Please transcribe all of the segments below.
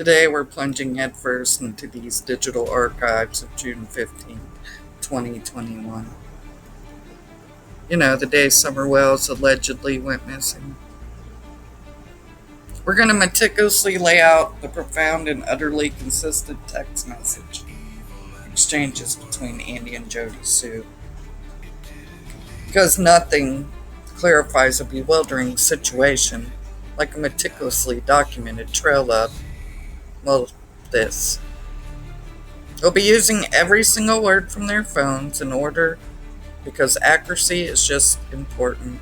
Today we're plunging headfirst into these digital archives of June 15th, 2021. You know, the day Summer Wells allegedly went missing. We're going to meticulously lay out the profound and utterly consistent text message exchanges between Andy and Jody Sue. Because nothing clarifies a bewildering situation like a meticulously documented trail of, well, this. They'll be using every single word from their phones in order because accuracy is just important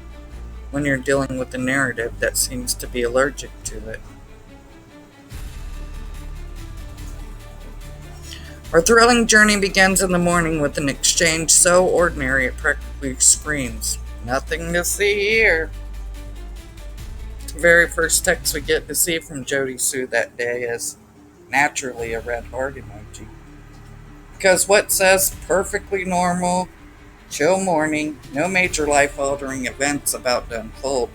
when you're dealing with a narrative that seems to be allergic to it. Our thrilling journey begins in the morning with an exchange so ordinary it practically screams, "Nothing to see here." The very first text we get to see from Jody Sue that day is naturally a red heart emoji. Because what says perfectly normal, chill morning, no major life altering events about to unfold,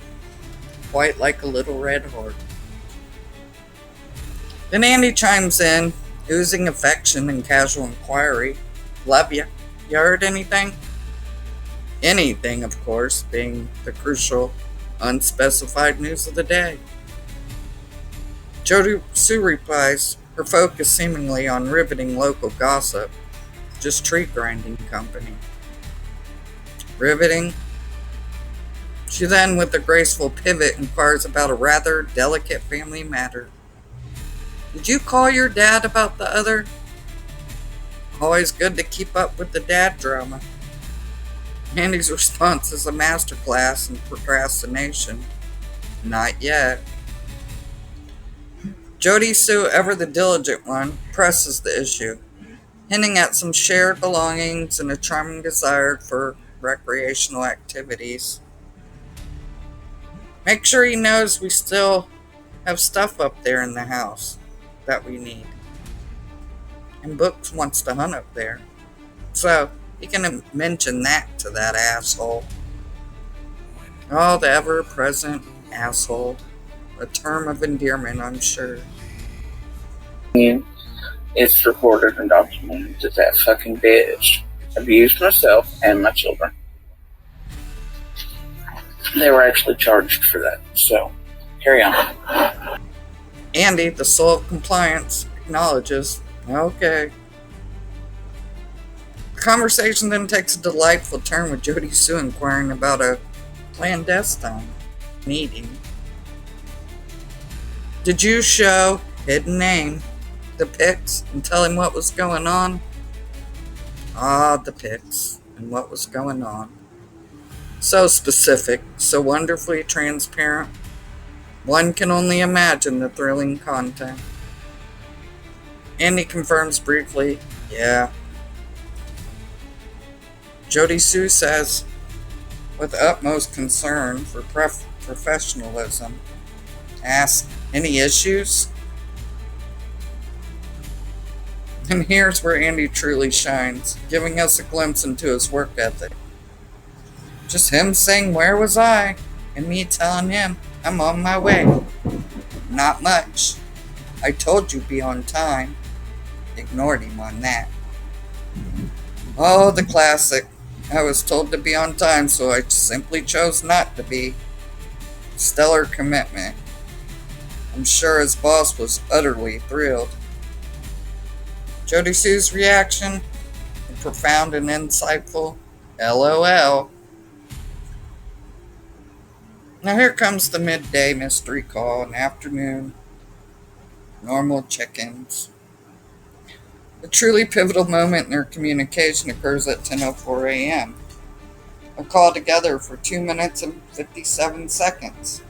quite like a little red heart. Then Andy chimes in, oozing affection and casual inquiry. "Love ya. You heard anything?" Anything, of course, being the crucial, unspecified news of the day. Jody Sue replies, her focus seemingly on riveting local gossip, just tree grinding company. Riveting? She then, with a graceful pivot, inquires about a rather delicate family matter. "Did you call your dad about the other?" Always good to keep up with the dad drama. Andy's response is a masterclass in procrastination. Not yet. Jody Sue, ever the diligent one, presses the issue, hinting at some shared belongings and a charming desire for recreational activities. Make sure he knows we still have stuff up there in the house that we need. And Books wants to hunt up there. So, he can mention that to that asshole. Oh, the ever-present asshole. A term of endearment, I'm sure. It's recorded and documented that that fucking bitch abused myself and my children. They were actually charged for that, so carry on. Andy, the soul of compliance, acknowledges, okay. The conversation then takes a delightful turn with Jody Sue inquiring about a clandestine meeting. "Did you show, hidden name, the pics and tell him what was going on?" Ah, the pics and what was going on. So specific, so wonderfully transparent. One can only imagine the thrilling content. Andy confirms briefly, yeah. Jody Sue says, with utmost concern for professionalism, asks, "Any issues?" And here's where Andy truly shines, giving us a glimpse into his work ethic. Just him saying, "Where was I?" and me telling him, "I'm on my way." Not much. "I told you be on time." Ignored him on that. Oh, the classic. "I was told to be on time, so I simply chose not to be." Stellar commitment. I'm sure his boss was utterly thrilled. Jody Sue's reaction, a profound and insightful LOL. Now here comes the midday mystery call and afternoon normal check-ins. A truly pivotal moment in their communication occurs at 10:04 a.m. A call together for 2 minutes and 57 seconds.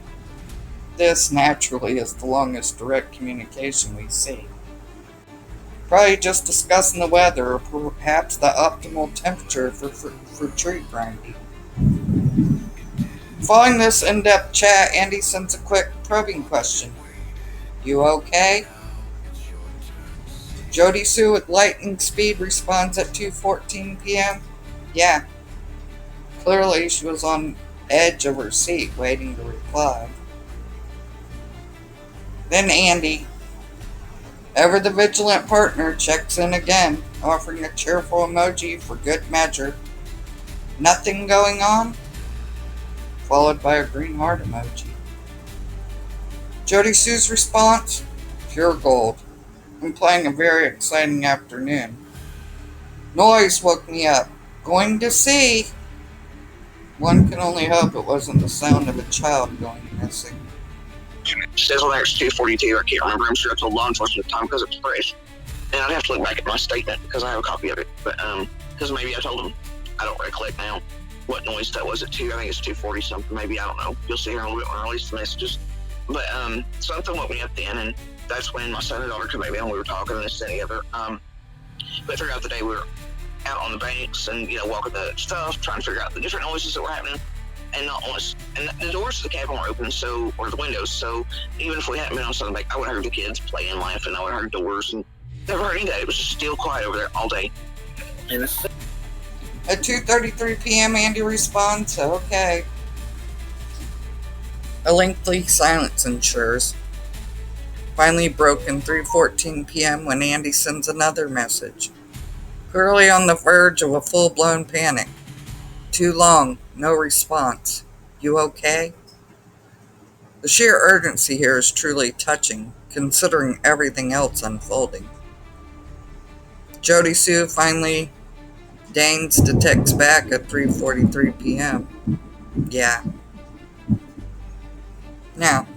This, naturally, is the longest direct communication we see. Probably just discussing the weather or perhaps the optimal temperature for tree grinding. Following this in-depth chat, Andy sends a quick probing question. "You okay?" Jody Sue with lightning speed responds at 2:14 p.m. "Yeah." Clearly she was on edge of her seat waiting to reply. Then Andy, Ever the vigilant partner checks in again, offering a cheerful emoji for good measure. Nothing going on? Followed by a green heart emoji. Jody Sue's response? Pure gold, implying a very exciting afternoon. Noise woke me up. Going to see. One can only hope it wasn't the sound of a child going missing. It says on there it's 2:42. I can't remember. I'm sure I told law enforcement at the time because it's fresh. And I'd have to look back at my statement because I have a copy of it. But because maybe I told them, I don't recollect now what noise that was at 2. I think it's 2:40 something. Maybe, I don't know. You'll see here in a little bit when I release the messages. But something woke me up then, and that's when my son and daughter came baby and we were talking and this and the other. But throughout the day we were out on the banks and walking the stuff, trying to figure out the different noises that were happening. And not once, and the doors to the cabin were open, or the windows. So even if we hadn't been on something, like I would have heard the kids playing, laughing. I would have heard doors, and never heard any of that. It was just still quiet over there all day. And at 2:33 p.m., Andy responds, okay. A lengthy silence ensures. Finally broken 3:14 p.m. when Andy sends another message. Clearly on the verge of a full-blown panic. Too long, no response. You okay? The sheer urgency here is truly touching, considering everything else unfolding. Jody Sue finally deigns to text back at 3:43 p.m. Yeah. Now,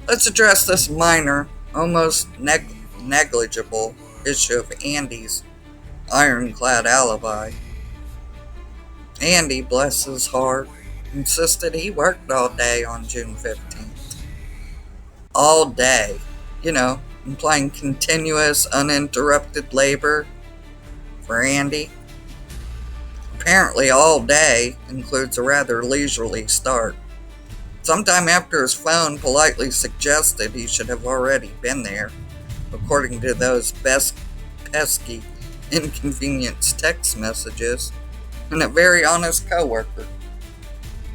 let's address this minor, almost negligible issue of Andy's ironclad alibi. Andy, bless his heart, insisted he worked all day on June 15th. All day. Implying continuous, uninterrupted labor for Andy. Apparently all day includes a rather leisurely start. Sometime after his phone politely suggested he should have already been there, according to those pesky inconvenience text messages, and a very honest coworker.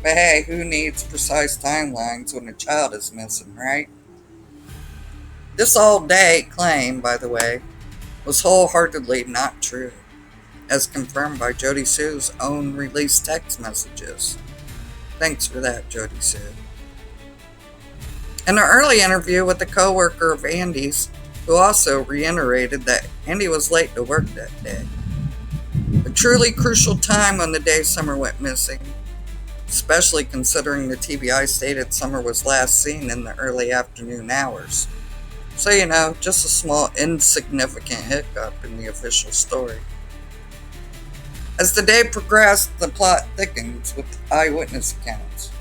But hey, who needs precise timelines when a child is missing, right? This all-day claim, by the way, was wholeheartedly not true, as confirmed by Jody Sue's own released text messages. Thanks for that, Jody Sue. In an early interview with a coworker of Andy's, who also reiterated that Andy was late to work that day. A truly crucial time on the day Summer went missing, especially considering the TBI stated Summer was last seen in the early afternoon hours. So, just a small insignificant hiccup in the official story. As the day progressed, the plot thickens with eyewitness accounts.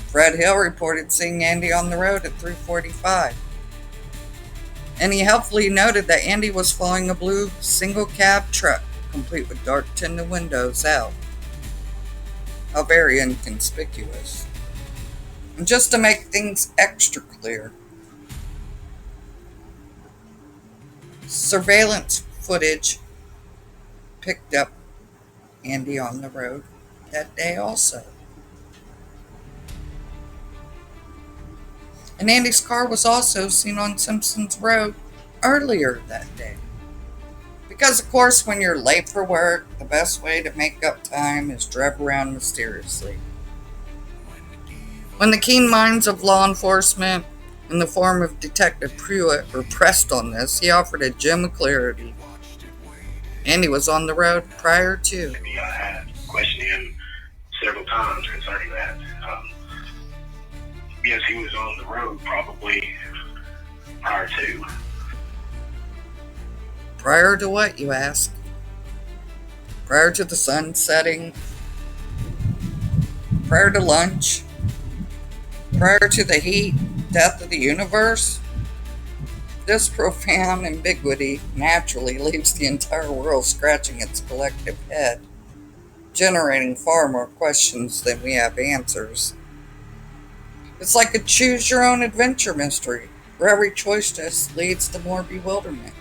Fred Hill reported seeing Andy on the road at 3:45. And he helpfully noted that Andy was following a blue single-cab truck, complete with dark tinted windows out. How very inconspicuous. And just to make things extra clear, surveillance footage picked up Andy on the road that day also. And Andy's car was also seen on Simpsons Road earlier that day. Because, of course, when you're late for work, the best way to make up time is drive around mysteriously. When the keen minds of law enforcement, in the form of Detective Pruitt, were pressed on this, he offered a gem of clarity. Andy was on the road prior to. I had questioned him several times concerning that. Yes, he was on the road probably prior to. Prior to what, you ask? Prior to the sun setting? Prior to lunch? Prior to the heat, death of the universe? This profound ambiguity naturally leaves the entire world scratching its collective head, generating far more questions than we have answers. It's like a choose-your-own-adventure mystery, where every choice just leads to more bewilderment.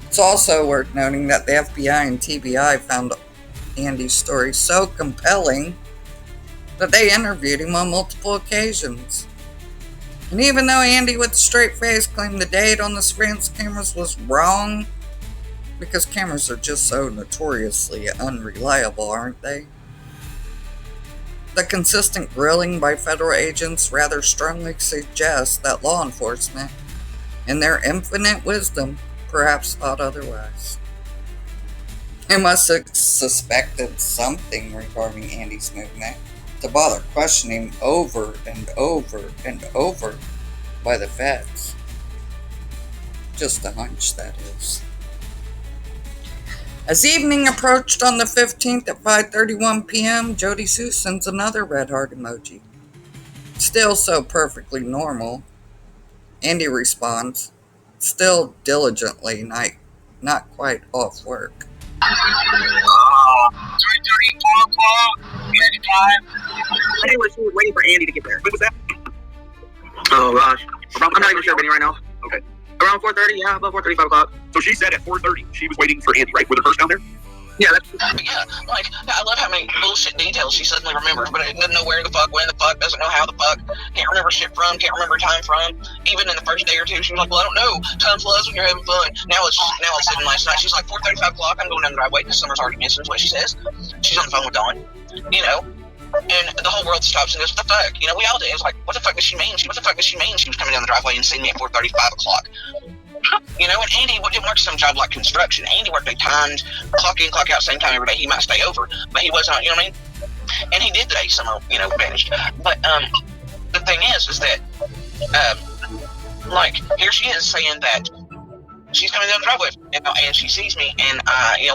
It's also worth noting that the FBI and TBI found Andy's story so compelling that they interviewed him on multiple occasions. And even though Andy with the straight face claimed the date on the surveillance cameras was wrong, because cameras are just so notoriously unreliable, aren't they? The consistent grilling by federal agents rather strongly suggests that law enforcement, in their infinite wisdom, perhaps thought otherwise. They must have suspected something regarding Andy's movement to bother questioning him over and over and over by the feds. Just a hunch, that is. As evening approached on the 15th at 5:31 p.m., Jody Sue sends another red heart emoji. Still so perfectly normal. Andy responds, still diligently, not quite off work. 3:30, 4 o'clock, anytime. Anyway, she was waiting for Andy to get there. When was that? Oh gosh, I'm not even sure, Benny, right now. Okay. Around 4:30, yeah, about 4:30, 5 o'clock. So she said at 4:30 she was waiting for Andy, right? With her purse down there? Yeah, like, I love how many bullshit details she suddenly remembers, but it doesn't know where the fuck, when the fuck, doesn't know how the fuck, can't remember shit from, can't remember time from. Even in the first day or two, she was like, well, I don't know, time flies when you're having fun. Now it's 7 last night. She's like, 4:30, 5 o'clock, I'm going down the driveway, because summer's already missing, is what she says. She's on the phone with Dawn, and the whole world stops and goes, what the fuck? We all did. It was like, what the fuck does she mean? What the fuck does she mean? She was coming down the driveway and seeing me at 4:30, 5 o'clock. And Andy didn't work some job like construction. Andy worked at times, clock in, clock out, same time every day. He might stay over, but he was not, And he did today, summer, vanished. But the thing is that, here she is saying that she's coming down the driveway, and she sees me, and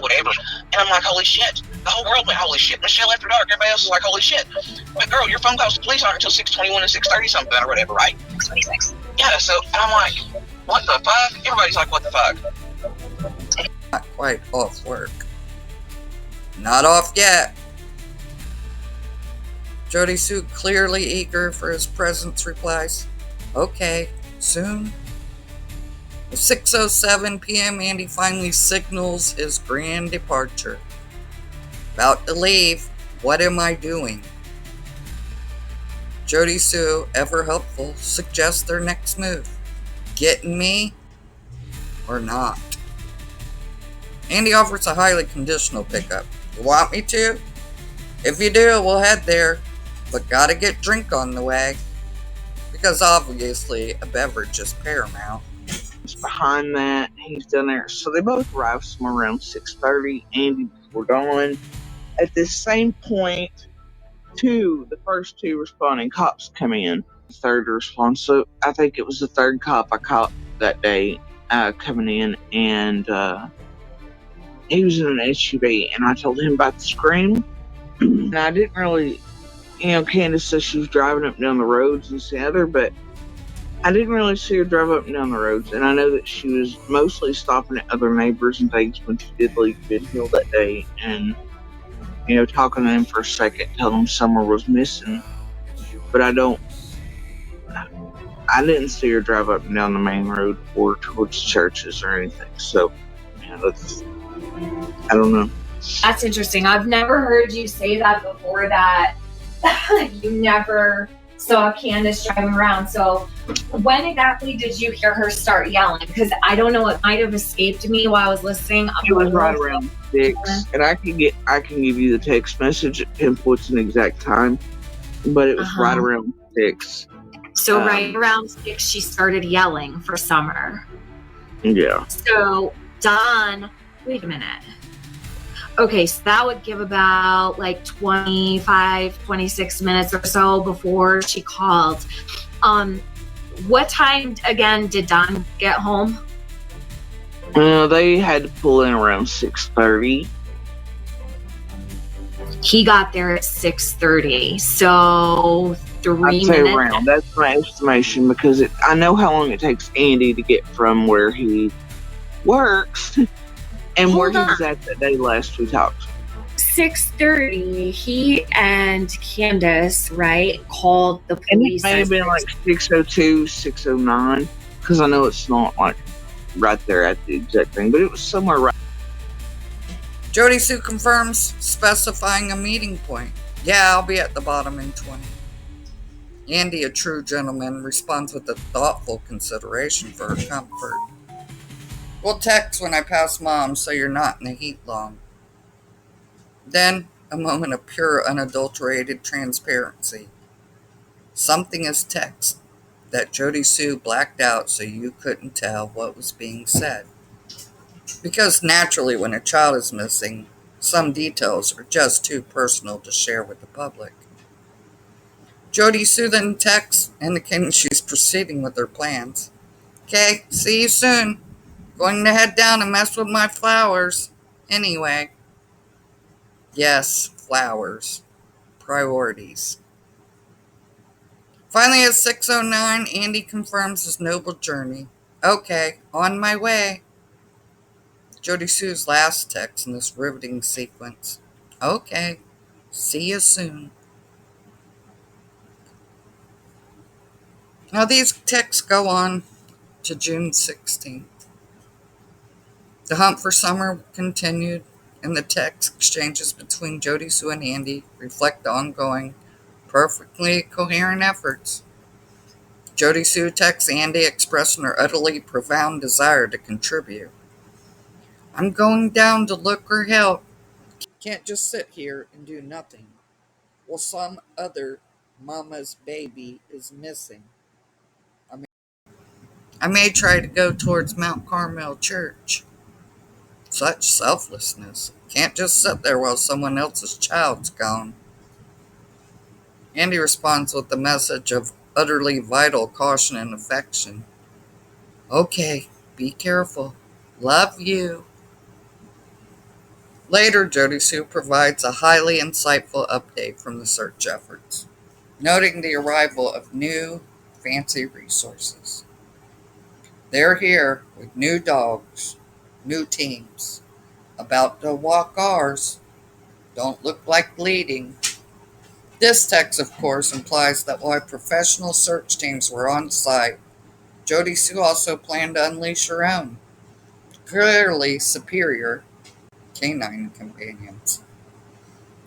whatever. And I'm like, holy shit. The whole world went, holy shit. Michelle after dark, everybody else is like, holy shit. But girl, your phone calls to police aren't until 6:21 and 6:30 something or whatever, right? 6:26. Yeah, so I'm like, what the fuck? Everybody's like, what the fuck? Not quite off work. Not off yet. Jody Sue, clearly eager for his presence, replies, okay, soon. At 6:07 p.m., Andy finally signals his grand departure. About to leave. What am I doing? Jody Sue, ever helpful, suggests their next move. Getting me or not? Andy offers a highly conditional pickup. You want me to? If you do, we'll head there. But gotta get drink on the way. Because obviously, a beverage is paramount. Behind that, he's done there. So they both arrived somewhere around 6:30. Andy before dawn. At this same point, the first two responding cops come in. The third response. So I think it was the third cop I caught that day coming in, and he was in an SUV, and I told him about the scream. And I didn't really, Candace says she was driving up and down the roads and the other, but I didn't really see her drive up and down the roads, and I know that she was mostly stopping at other neighbors and things when she did leave Bid Hill that day, and talking to them for a second, telling them Summer was missing, but I didn't see her drive up and down the main road or towards churches or anything, so, I don't know. That's interesting. I've never heard you say that before, that you never saw Candace driving around. So when exactly did you hear her start yelling? Because I don't know, it might have escaped me while I was listening. It was right around 6, and I can give you the text message. It pinpoints an exact time, but it was right around 6. So right around 6, she started yelling for Summer. Yeah. So Don, wait a minute. Okay, so that would give about 25, 26 minutes or so before she called. What time, again, did Don get home? They had to pull in around 6:30. He got there at 6:30, so 3 I'd say minutes. around. That's my estimation, because I know how long it takes Andy to get from where he works and where he was at that day last we talked. 6:30, he and Candace, right, called the And police. it may have been 6:02, 6:09, because I know it's not right there at the exact thing, but it was somewhere right. Jody Sue confirms, specifying a meeting point. Yeah, I'll be at the bottom in 20. Andy, a true gentleman, responds with a thoughtful consideration for her comfort. We'll text when I pass Mom so you're not in the heat long. Then, a moment of pure, unadulterated transparency. Something is text that Jody Sue blacked out so you couldn't tell what was being said. Because naturally, when a child is missing, some details are just too personal to share with the public. Jody Sue then texts indicating she's proceeding with her plans. Okay, see you soon. Going to head down and mess with my flowers. Anyway. Yes, flowers. Priorities. Finally, at 6:09, Andy confirms his noble journey. Okay, on my way. Jody Sue's last text in this riveting sequence. Okay, see you soon. Now, these texts go on to June 16th. The hunt for Summer continued, and the text exchanges between Jody Sue and Andy reflect the ongoing, perfectly coherent efforts. Jody Sue texts Andy expressing her utterly profound desire to contribute. I'm going down to look or help. Can't just sit here and do nothing. Well, some other mama's baby is missing. I may try to go towards Mount Carmel Church. Such selflessness. Can't just sit there while someone else's child's gone. Andy responds with a message of utterly vital caution and affection. Okay, be careful. Love you. Later, Jody Sue provides a highly insightful update from the search efforts, noting the arrival of new, fancy resources. They're here with new dogs, new teams, about to walk ours. Don't look like bleeding. This text, of course, implies that while professional search teams were on site, Jody Sue also planned to unleash her own, clearly superior canine companions.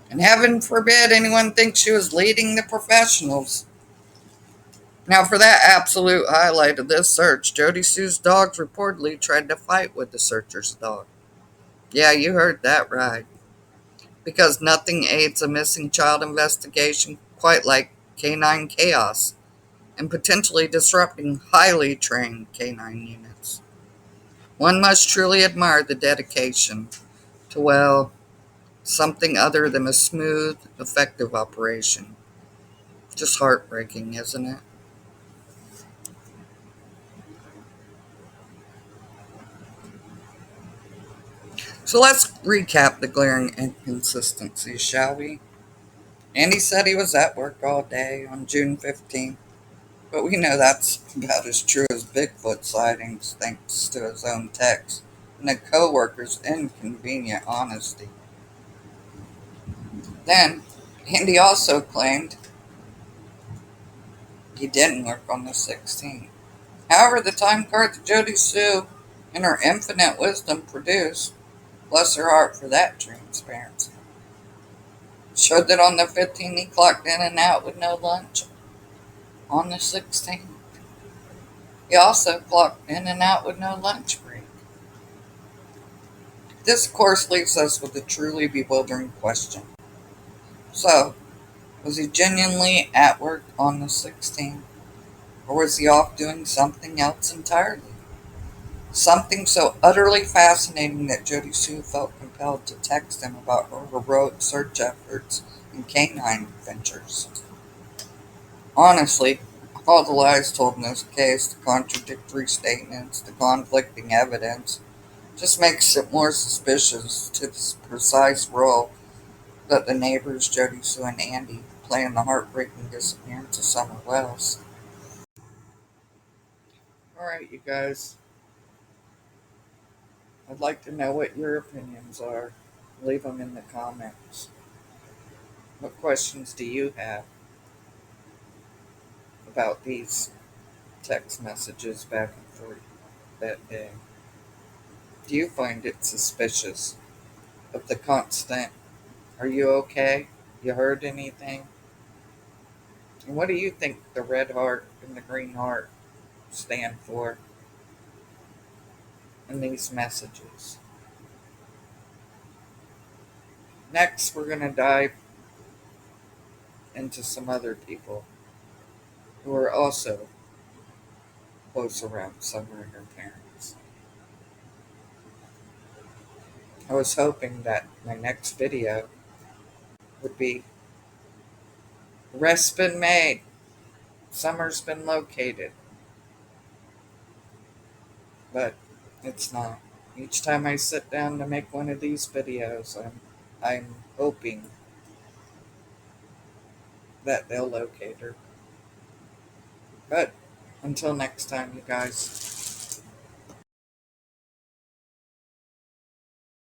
And heaven forbid anyone thinks she was leading the professionals. Now, for that absolute highlight of this search, Jody Sue's dogs reportedly tried to fight with the searcher's dog. Yeah, you heard that right. Because nothing aids a missing child investigation quite like canine chaos and potentially disrupting highly trained canine units. One must truly admire the dedication to, well, something other than a smooth, effective operation. Just heartbreaking, isn't it? So let's recap the glaring inconsistencies, shall we? Andy said he was at work all day on June 15th, but we know that's about as true as Bigfoot sightings thanks to his own text and a co-worker's inconvenient honesty. Then, Andy also claimed he didn't work on the 16th. However, the time card that Jody Sue, in her infinite wisdom, produced, bless her heart for that transparency, showed that on the 15th he clocked in and out with no lunch. On the 16th, he also clocked in and out with no lunch break. This, of course, leaves us with a truly bewildering question. So, was he genuinely at work on the 16th? Or was he off doing something else entirely? Something so utterly fascinating that Jody Sue felt compelled to text him about her heroic search efforts and canine adventures. Honestly, all the lies told in this case, the contradictory statements, the conflicting evidence, just makes it more suspicious to the precise role that the neighbors Jody Sue and Andy play in the heartbreaking disappearance of Summer Wells. Alright, you guys. I'd like to know what your opinions are. Leave them in the comments. What questions do you have about these text messages back and forth that day? Do you find it suspicious of the constant, are you okay? You heard anything? And what do you think the red heart and the green heart stand for in these messages? Next, we're going to dive into some other people who are also close around Summer and her parents. I was hoping that my next video would be Arrest's been made, Summer's been located, but it's not. Each time I sit down to make one of these videos, I'm hoping that they'll locate her. But until next time, you guys,